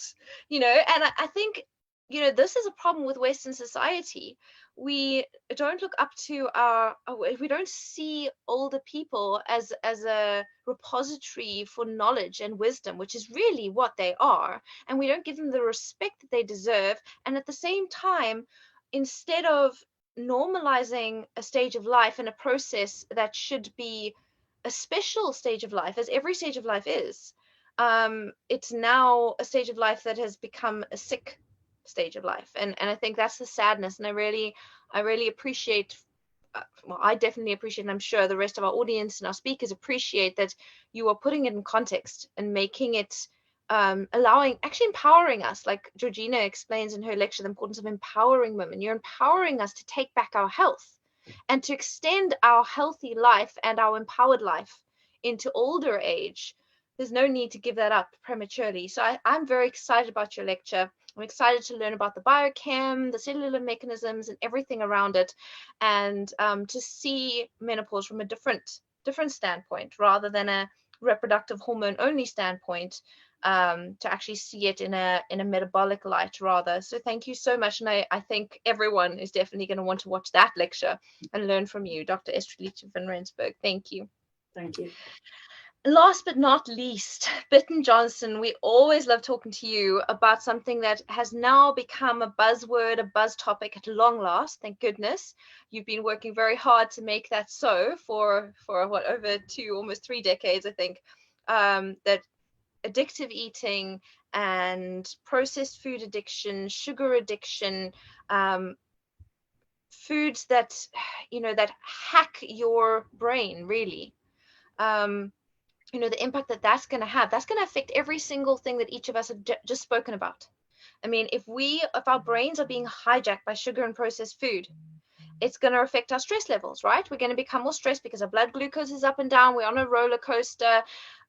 and I think, this is a problem with Western society. We don't look up to we don't see older people as a repository for knowledge and wisdom, which is really what they are. And we don't give them the respect that they deserve. And at the same time, instead of normalizing a stage of life and a process that should be a special stage of life, as every stage of life is, it's now a stage of life that has become a sick stage of life. And I think that's the sadness. And I really appreciate, well, I definitely appreciate, and I'm sure the rest of our audience and our speakers appreciate, that you are putting it in context and making it, actually empowering us, like Georgina explains in her lecture, the importance of empowering women. You're empowering us to take back our health and to extend our healthy life and our empowered life into older age. There's no need to give that up prematurely. So I'm very excited about your lecture. I'm excited to learn about the biochem, the cellular mechanisms, and everything around it, and to see menopause from a different standpoint, rather than a reproductive hormone only standpoint, to actually see it in a metabolic light rather. So thank you so much. And I think everyone is definitely going to want to watch that lecture and learn from you, Dr. Estrelice van Rensburg. Thank you.
Thank you.
Last but not least, Bitten Johnson, we always love talking to you about something that has now become a buzzword, a buzz topic at long last. Thank goodness. You've been working very hard to make that so for what, over 2, almost 3 decades, I think, that addictive eating and processed food addiction, sugar addiction, foods that, that hack your brain, really. The impact that's going to have, that's going to affect every single thing that each of us have just spoken about. I mean, if our brains are being hijacked by sugar and processed food, it's going to affect our stress levels, right? We're going to become more stressed because our blood glucose is up and down. We're on a roller coaster.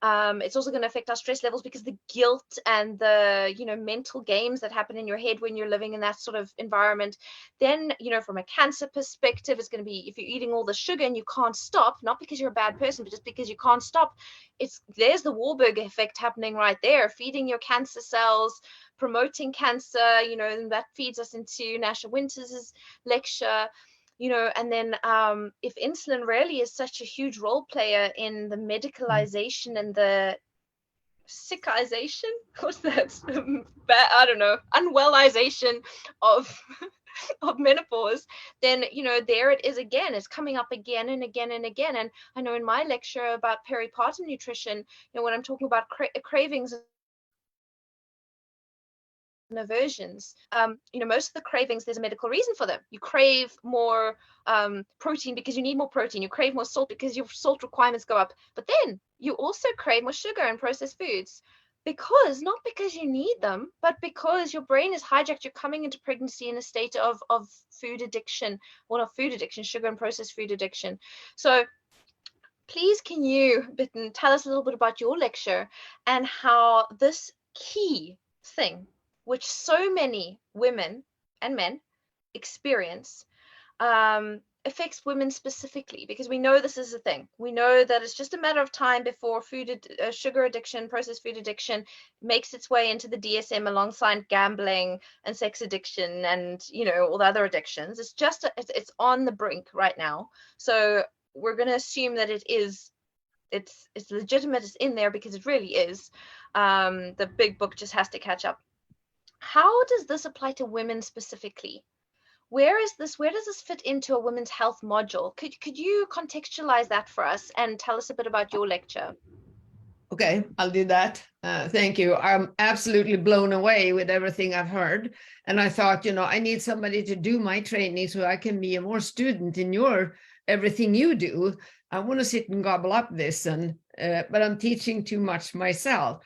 It's also going to affect our stress levels because the guilt and the, mental games that happen in your head when you're living in that sort of environment. Then, from a cancer perspective, it's going to be, if you're eating all the sugar and you can't stop, not because you're a bad person, but just because you can't stop, there's the Warburg effect happening right there, feeding your cancer cells, promoting cancer, and that feeds us into Nasha Winters' lecture. And then if insulin really is such a huge role player in the medicalization and the sickization, what's that? I don't know, unwellization of of menopause, then there it is again. It's coming up again and again and again. And I know in my lecture about peripartum nutrition, when I'm talking about cravings and aversions, most of the cravings, there's a medical reason for them. You crave more protein because you need more protein. You crave more salt because your salt requirements go up. But then you also crave more sugar and processed foods. not because you need them, but because your brain is hijacked. You're coming into pregnancy in a state of food addiction, well, not food addiction, sugar and processed food addiction. So please, can you, Bitten, tell us a little bit about your lecture and how this key thing, which so many women and men experience, affects women specifically, because we know this is a thing. We know that it's just a matter of time before sugar addiction, processed food addiction makes its way into the DSM alongside gambling and sex addiction and, you know, all the other addictions. It's just, it's on the brink right now. So we're going to assume that it's legitimate, it's in there, because it really is. The big book just has to catch up. How does this apply to women specifically? Where does this fit into a women's health module? Could you contextualize that for us and tell us a bit about your lecture?
Okay, I'll do that. Thank you. I'm absolutely blown away with everything I've heard. And I thought, I need somebody to do my training so I can be a more student in everything you do. I want to sit and gobble up this, but I'm teaching too much myself.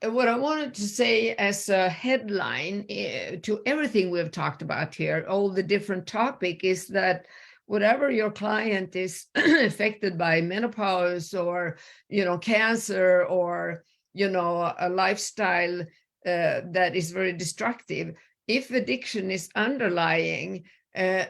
What I wanted to say as a headline to everything we've talked about here, all the different topic, is that whatever your client is affected by, menopause or, cancer or, a lifestyle that is very destructive, if addiction is underlying,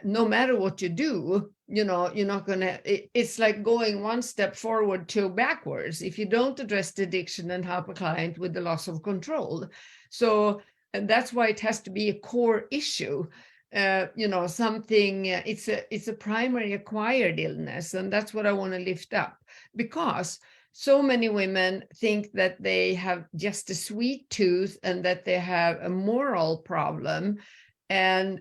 no matter what you do, you're not gonna, it's like going one step forward, two backwards if you don't address the addiction and help a client with the loss of control. So, and that's why it has to be a core issue. Something, it's a primary acquired illness, and that's what I want to lift up, because so many women think that they have just a sweet tooth and that they have a moral problem, and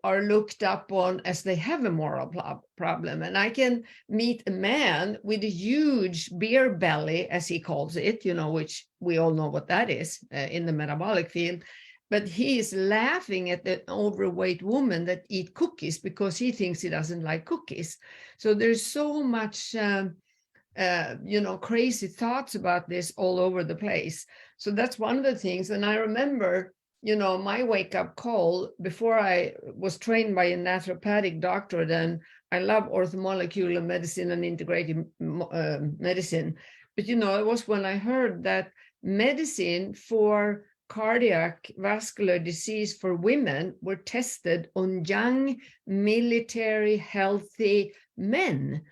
are looked up on as they have a moral problem. And I can meet a man with a huge beer belly, as he calls it, which we all know what that is in the metabolic field. But he is laughing at the overweight woman that eat cookies because he thinks he doesn't like cookies. So there's so much, crazy thoughts about this all over the place. So that's one of the things. And I remember, my wake-up call before I was trained by a naturopathic doctor. Then I love orthomolecular medicine and integrative medicine. But, it was when I heard that medicine for cardiac vascular disease for women were tested on young, military, healthy men.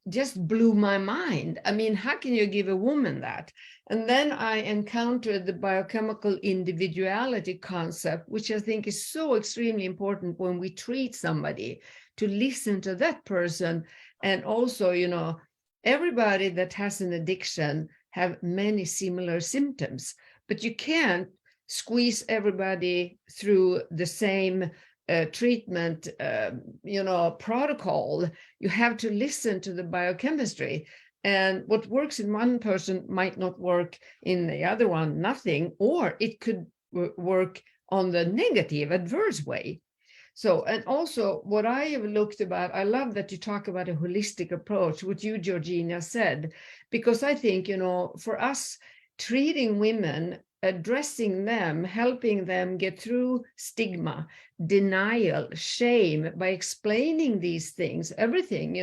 Just blew my mind. I mean, how can you give a woman that? And then I encountered the biochemical individuality concept, which I think is so extremely important when we treat somebody, to listen to that person. And also, everybody that has an addiction have many similar symptoms, but you can't squeeze everybody through the same treatment, protocol. You have to listen to the biochemistry, and what works in one person might not work in the other one, nothing, or it could work on the negative, adverse way. So, and also what I have looked about, I love that you talk about a holistic approach, what you, Georgina, said, because I think, for us, treating women, addressing them, helping them get through stigma, denial, shame, by explaining these things, everything,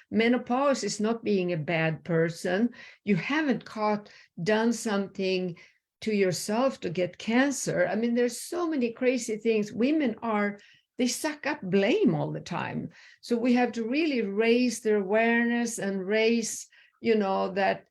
menopause is not being a bad person. You haven't done something to yourself to get cancer. I mean, there's so many crazy things. Women they suck up blame all the time. So we have to really raise their awareness and raise, that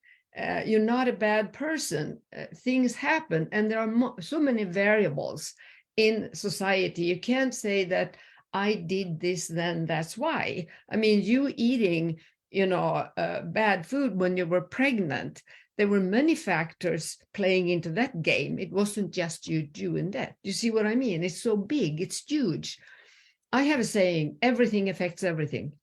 you're not a bad person. Things happen, and there are so many variables in society. You can't say that I did this, then that's why. I mean, you eating, bad food when you were pregnant, there were many factors playing into that game. It wasn't just you doing that. You see what I mean? It's so big, it's huge. I have a saying, everything affects everything.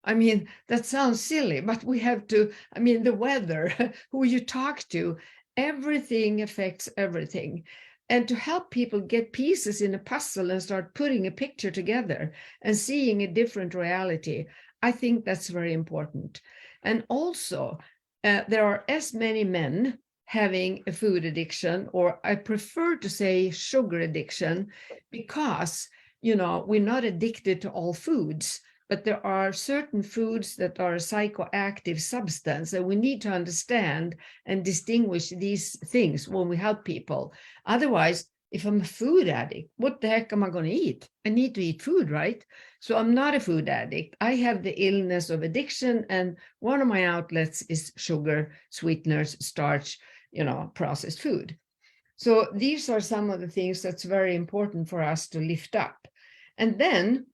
I mean, that sounds silly, but we have to, the weather, who you talk to, everything affects everything. And to help people get pieces in a puzzle and start putting a picture together and seeing a different reality, I think that's very important. And also, there are as many men having a food addiction, or I prefer to say sugar addiction, because, you know, we're not addicted to all foods, but there are certain foods that are a psychoactive substance, and we need to understand and distinguish these things when we help people. Otherwise, if I'm a food addict, what the heck am I going to eat? I need to eat food, right? So I'm not a food addict. I have the illness of addiction, and one of my outlets is sugar, sweeteners, starch, you know, processed food. So these are some of the things that's very important for us to lift up. And then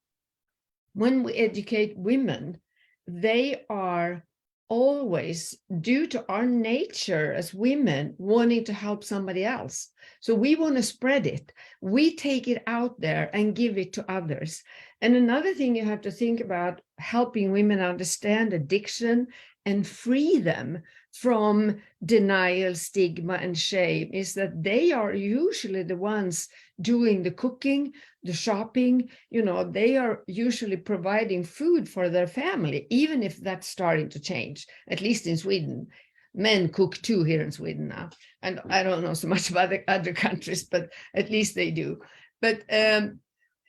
when we educate women, they are always, due to our nature as women, wanting to help somebody else. So we want to spread it. We take it out there and give it to others. And another thing you have to think about helping women understand addiction and free them from denial, stigma, and shame is that they are usually the ones doing the cooking, the shopping. You know, they are usually providing food for their family, even if that's starting to change, at least in Sweden. Men cook too here in Sweden now. And I don't know so much about the other countries, but at least they do. But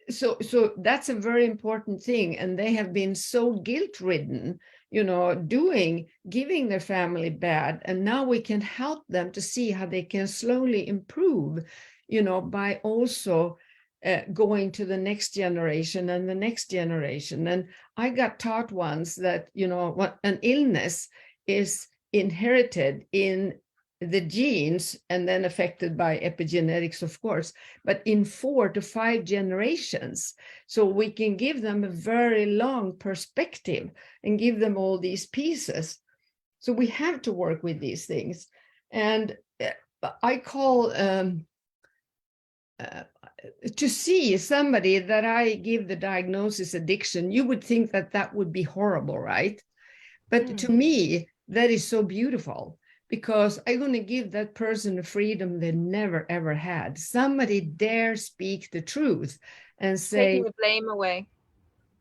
so that's a very important thing. And they have been so guilt-ridden, you know, giving their family bad. And now we can help them to see how they can slowly improve, you know, by also going to the next generation and the next generation. And I got taught once that, you know, what an illness is inherited in the genes and then affected by epigenetics, of course, but in 4 to 5 generations. So we can give them a very long perspective and give them all these pieces. So we have to work with these things. And I call to see somebody that I give the diagnosis addiction, you would think that that would be horrible, right? But to me, that is so beautiful, because I'm going to give that person a freedom they never, ever had. Somebody dare speak the truth and say,
taking the blame away.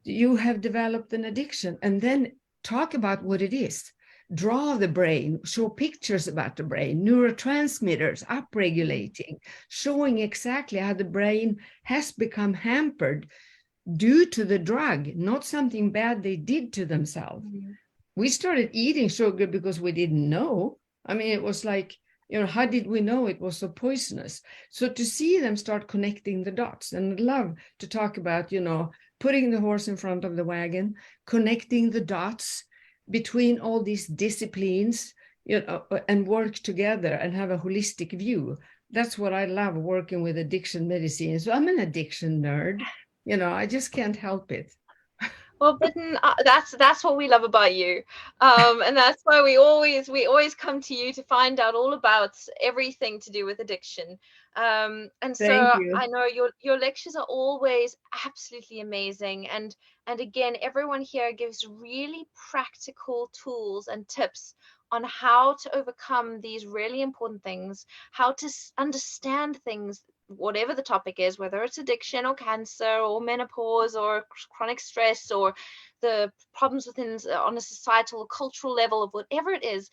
You have developed an addiction, and then talk about what it is. Draw the brain, show pictures about the brain, neurotransmitters upregulating, showing exactly how the brain has become hampered due to the drug, not something bad they did to themselves. We started eating sugar because we didn't know. I mean, it was like, you know, how did we know it was so poisonous? So to see them start connecting the dots, and I'd love to talk about, you know, putting the horse in front of the wagon, connecting the dots between all these disciplines, you know, and work together and have a holistic view. That's what I love, working with addiction medicine. So I'm an addiction nerd, you know, I just can't help it.
Well, Bitten, that's what we love about you, and that's why we always come to you to find out all about everything to do with addiction. And so
Thank you.
I know your lectures are always absolutely amazing, and again, everyone here gives really practical tools and tips on how to overcome these really important things, how to understand things, whatever the topic is, whether it's addiction or cancer or menopause or chronic stress or the problems within on a societal, cultural level of whatever it is.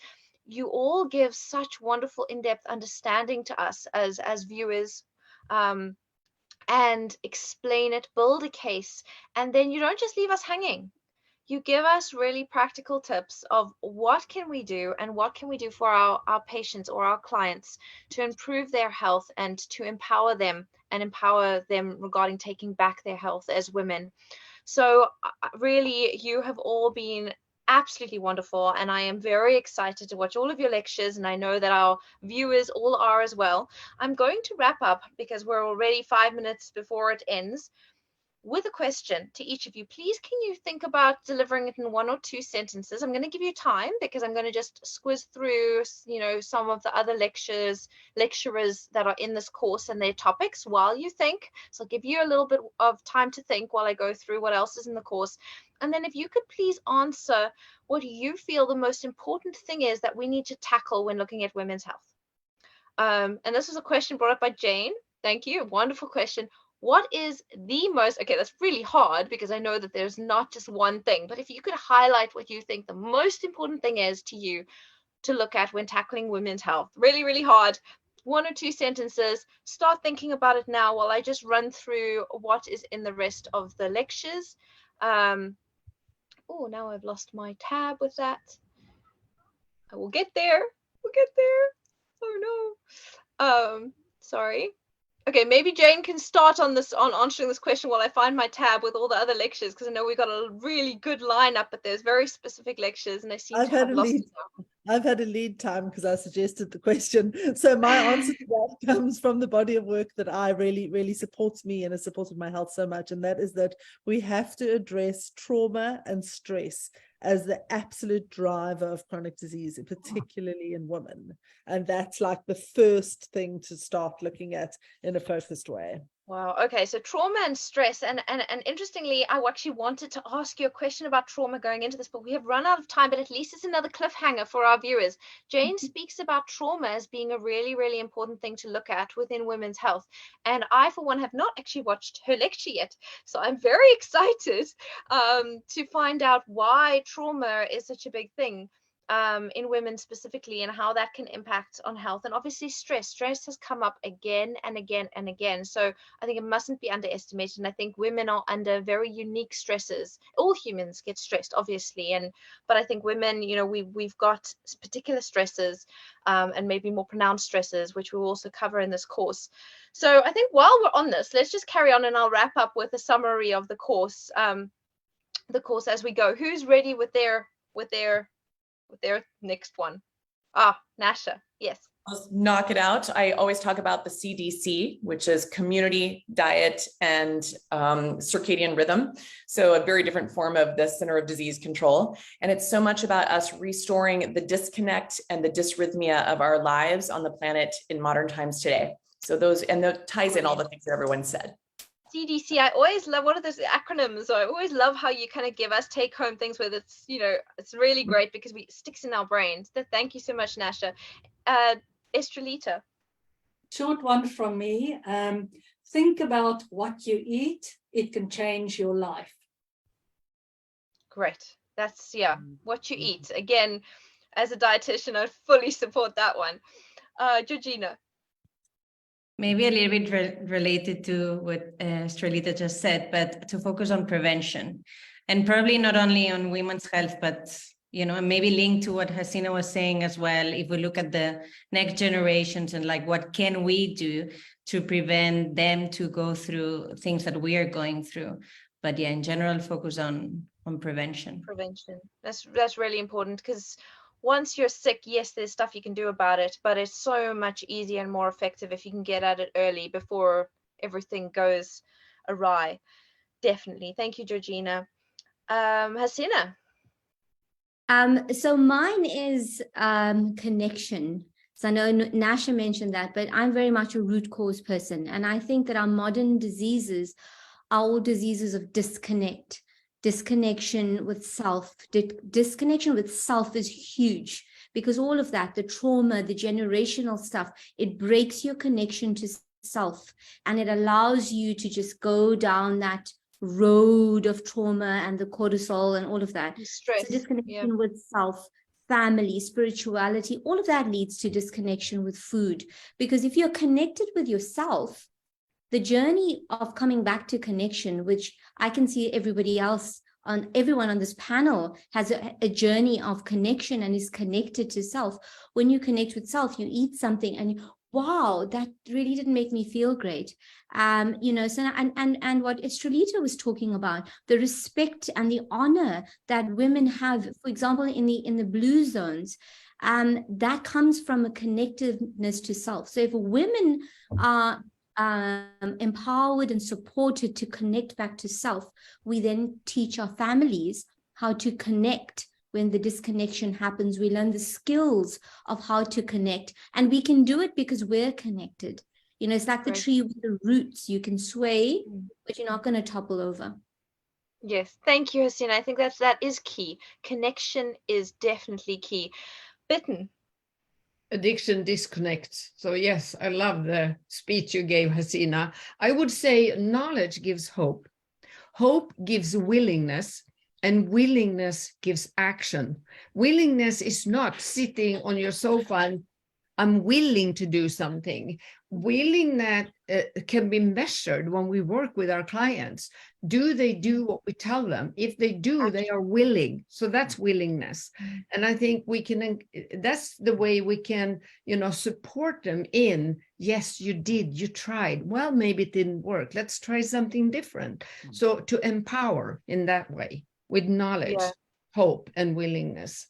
You all give such wonderful in-depth understanding to us as viewers, and explain it, build a case, and then you don't just leave us hanging. You give us really practical tips of what can we do and what can we do for our patients or our clients to improve their health and to empower them regarding taking back their health as women. So really, you have all been absolutely wonderful, and I am very excited to watch all of your lectures, and I know that our viewers all are as well. I'm going to wrap up because we're already 5 minutes before it ends, with a question to each of you. Please, can you think about delivering it in 1 or 2 sentences? I'm going to give you time because I'm going to just squiz through, you know, some of the other lecturers that are in this course and their topics while you think. So I'll give you a little bit of time to think while I go through what else is in the course. And then if you could please answer what you feel the most important thing is that we need to tackle when looking at women's health. And this was a question brought up by Jane. Thank you. Wonderful question. What is the most, okay, that's really hard because I know that there's not just one thing, but if you could highlight what you think the most important thing is to you to look at when tackling women's health. Really, really hard. 1 or 2 sentences. Start thinking about it now while I just run through what is in the rest of the lectures. Oh, now I've lost my tab with that. I will get there. We'll get there. Oh no. Sorry. Okay, maybe Jane can start on answering this question while I find my tab with all the other lectures, because I know we've got a really good lineup, but there's very specific lectures and I seem to have lost it now.
I've had a lead time because I suggested the question. So my answer to that comes from the body of work that I really supports me and has supported my health so much. And that is that we have to address trauma and stress as the absolute driver of chronic disease, particularly in women. And that's like the first thing to start looking at in a focused way.
Wow. Okay. So trauma and stress, and interestingly, I actually wanted to ask you a question about trauma going into this, but we have run out of time. But at least it's another cliffhanger for our viewers. Jane speaks about trauma as being a really important thing to look at within women's health, and I, for one, have not actually watched her lecture yet. So I'm very excited to find out why trauma is such a big thing in women specifically, and how that can impact on health. And obviously stress has come up again and again and again, so I think it mustn't be underestimated. And I think women are under very unique stresses. All humans get stressed, obviously, but I think women, you know, we've got particular stresses and maybe more pronounced stresses, which we'll also cover in this course. So I think while we're on this, let's just carry on, and I'll wrap up with a summary of the course as we go. Who's ready with their next one? Nasha, yes.
Let's knock it out. I always talk about the CDC, which is community, diet, and circadian rhythm. So a very different form of the Center of Disease Control. And it's so much about us restoring the disconnect and the dysrhythmia of our lives on the planet in modern times today. So that ties in all the things that everyone said.
CDC, I always love, what are those acronyms? I always love how you kind of give us take home things where it's, you know, it's really great because it sticks in our brains. Thank you so much, Nasha. Estrelita.
Short one from me. Think about what you eat. It can change your life.
Great. That's, what you eat. Again, as a dietitian, I fully support that one. Georgina.
Maybe a little bit related to what Estrelita just said, but to focus on prevention, and probably not only on women's health, but, you know, maybe linked to what Hasina was saying as well. If we look at the next generations and like, what can we do to prevent them to go through things that we are going through? But yeah, in general, focus on prevention.
Prevention. That's really important, because once you're sick, yes, there's stuff you can do about it, but it's so much easier and more effective if you can get at it early before everything goes awry. Definitely. Thank you, Georgina. Hasina.
So mine is connection. So I know Nasha mentioned that, but I'm very much a root cause person. And I think that our modern diseases are all diseases of disconnection with self. Disconnection with self is huge, because all of that, the trauma, the generational stuff, it breaks your connection to self, and it allows you to just go down that road of trauma and the cortisol and all of that.
Stress.
So disconnection with self, family, spirituality, all of that leads to disconnection with food. Because if you're connected with yourself, the journey of coming back to connection, which I can see everyone on this panel has a journey of connection and is connected to self. When you connect with self, you eat something and wow, that really didn't make me feel great. You know, so and what Estrelita was talking about, the respect and the honor that women have, for example, in the blue zones, that comes from a connectiveness to self. So if women are empowered and supported to connect back to self, we then teach our families how to connect. When the disconnection happens, we learn the skills of how to connect, and we can do it because we're connected. You know, it's like the tree with the roots. You can sway, but you're not going to topple over.
Yes, thank you, Hasina. I think that is key. Connection is definitely key. Bitten.
Addiction disconnect. So yes, I love the speech you gave, Hasina. I would say knowledge gives hope. Hope gives willingness, and willingness gives action. Willingness is not sitting on your sofa and I'm willing to do something. Willingness can be measured when we work with our clients. Do they do what we tell them? If they do, they are willing. So that's willingness. And I think we can, that's the way we can, support them in, yes, you did, you tried. Well, maybe it didn't work. Let's try something different. So to empower in that way with knowledge, hope, and willingness.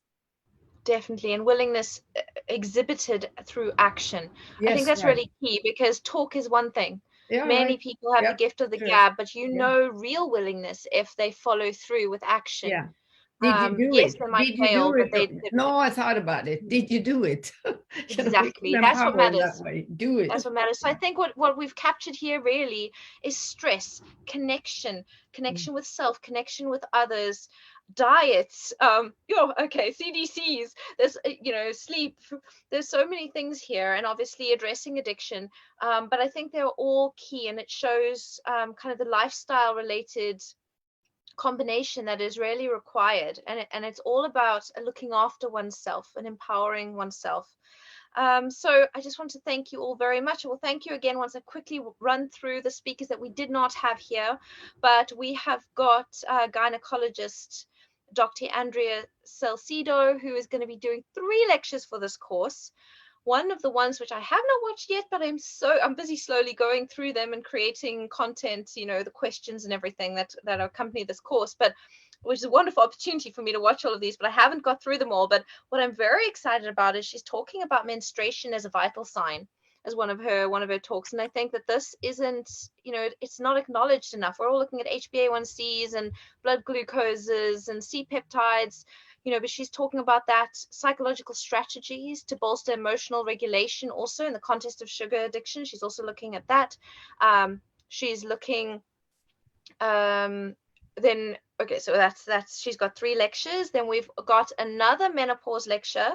Definitely, and willingness exhibited through action.
Yes,
I think that's
right.
really key, because talk is one thing.
Yeah,
Many
right.
people have the
Yep,
gift of the
sure.
gab, but
Yeah.
know real willingness if they follow through with action.
Yeah. Did you do
yes,
it?
they might
Did you
fail,
do
but
it? No, I thought about it. Did you do it?
Exactly.
We can
That's what
empower in
matters.
that way. Do it.
That's what matters. So I think what we've captured here really is stress, connection with self, connection with others, diets, CDCs, there's sleep, there's so many things here, and obviously addressing addiction, but I think they're all key, and it shows kind of the lifestyle related combination that is really required, and it's all about looking after oneself and empowering oneself. So I just want to thank you all very much. I will thank you again once I quickly run through the speakers that we did not have here, but we have got gynecologist Dr. Andrea Salcido, who is going to be doing 3 lectures for this course. One of the ones which I have not watched yet, but I'm busy slowly going through them and creating content, the questions and everything that accompany this course, but which is a wonderful opportunity for me to watch all of these, but I haven't got through them all. But what I'm very excited about is she's talking about menstruation as a vital sign as one of her talks. And I think that this isn't, it's not acknowledged enough. We're all looking at HbA1cs and blood glucoses and C-peptides, but she's talking about that psychological strategies to bolster emotional regulation also in the context of sugar addiction. She's also looking at that. She's looking then okay, so that's she's got 3 lectures. Then we've got another menopause lecture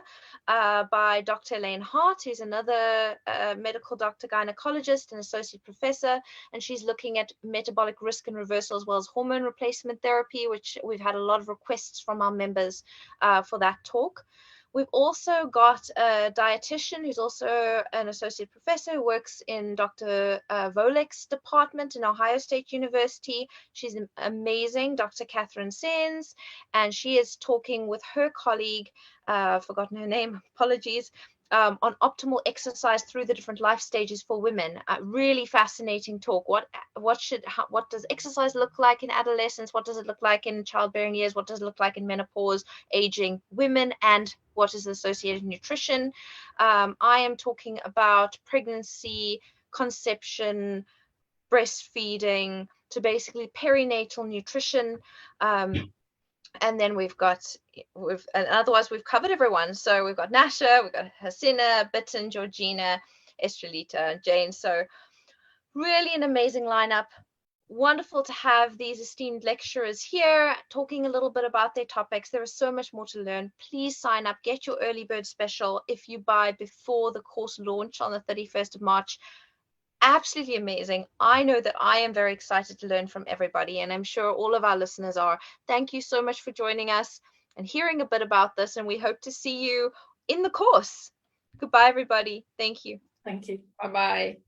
by Dr. Elaine Hart, who's another medical doctor, gynecologist and associate professor, and she's looking at metabolic risk and reversal as well as hormone replacement therapy, which we've had a lot of requests from our members for that talk. We've also got a dietitian who's also an associate professor who works in Dr. Volek's department in Ohio State University. She's amazing, Dr. Catherine Sens, and she is talking with her colleague, forgotten her name, apologies, on optimal exercise through the different life stages for women. Really fascinating talk. What does exercise look like in adolescence? What does it look like in childbearing years? What does it look like in menopause, aging women, and what is the associated nutrition? I am talking about pregnancy, conception, breastfeeding, to basically perinatal nutrition. And then and otherwise we've covered everyone. So we've got Nasha, we've got Hasina, Bitten, Georgina, Estrelita, and Jane. So really an amazing lineup. Wonderful to have these esteemed lecturers here talking a little bit about their topics. There is so much more to learn. Please sign up, get your early bird special if you buy before the course launch on the 31st of March. Absolutely amazing. I know that I am very excited to learn from everybody, and I'm sure all of our listeners are. Thank you so much for joining us and hearing a bit about this, and we hope to see you in the course. Goodbye, everybody. Thank you.
Thank you.
Bye-bye.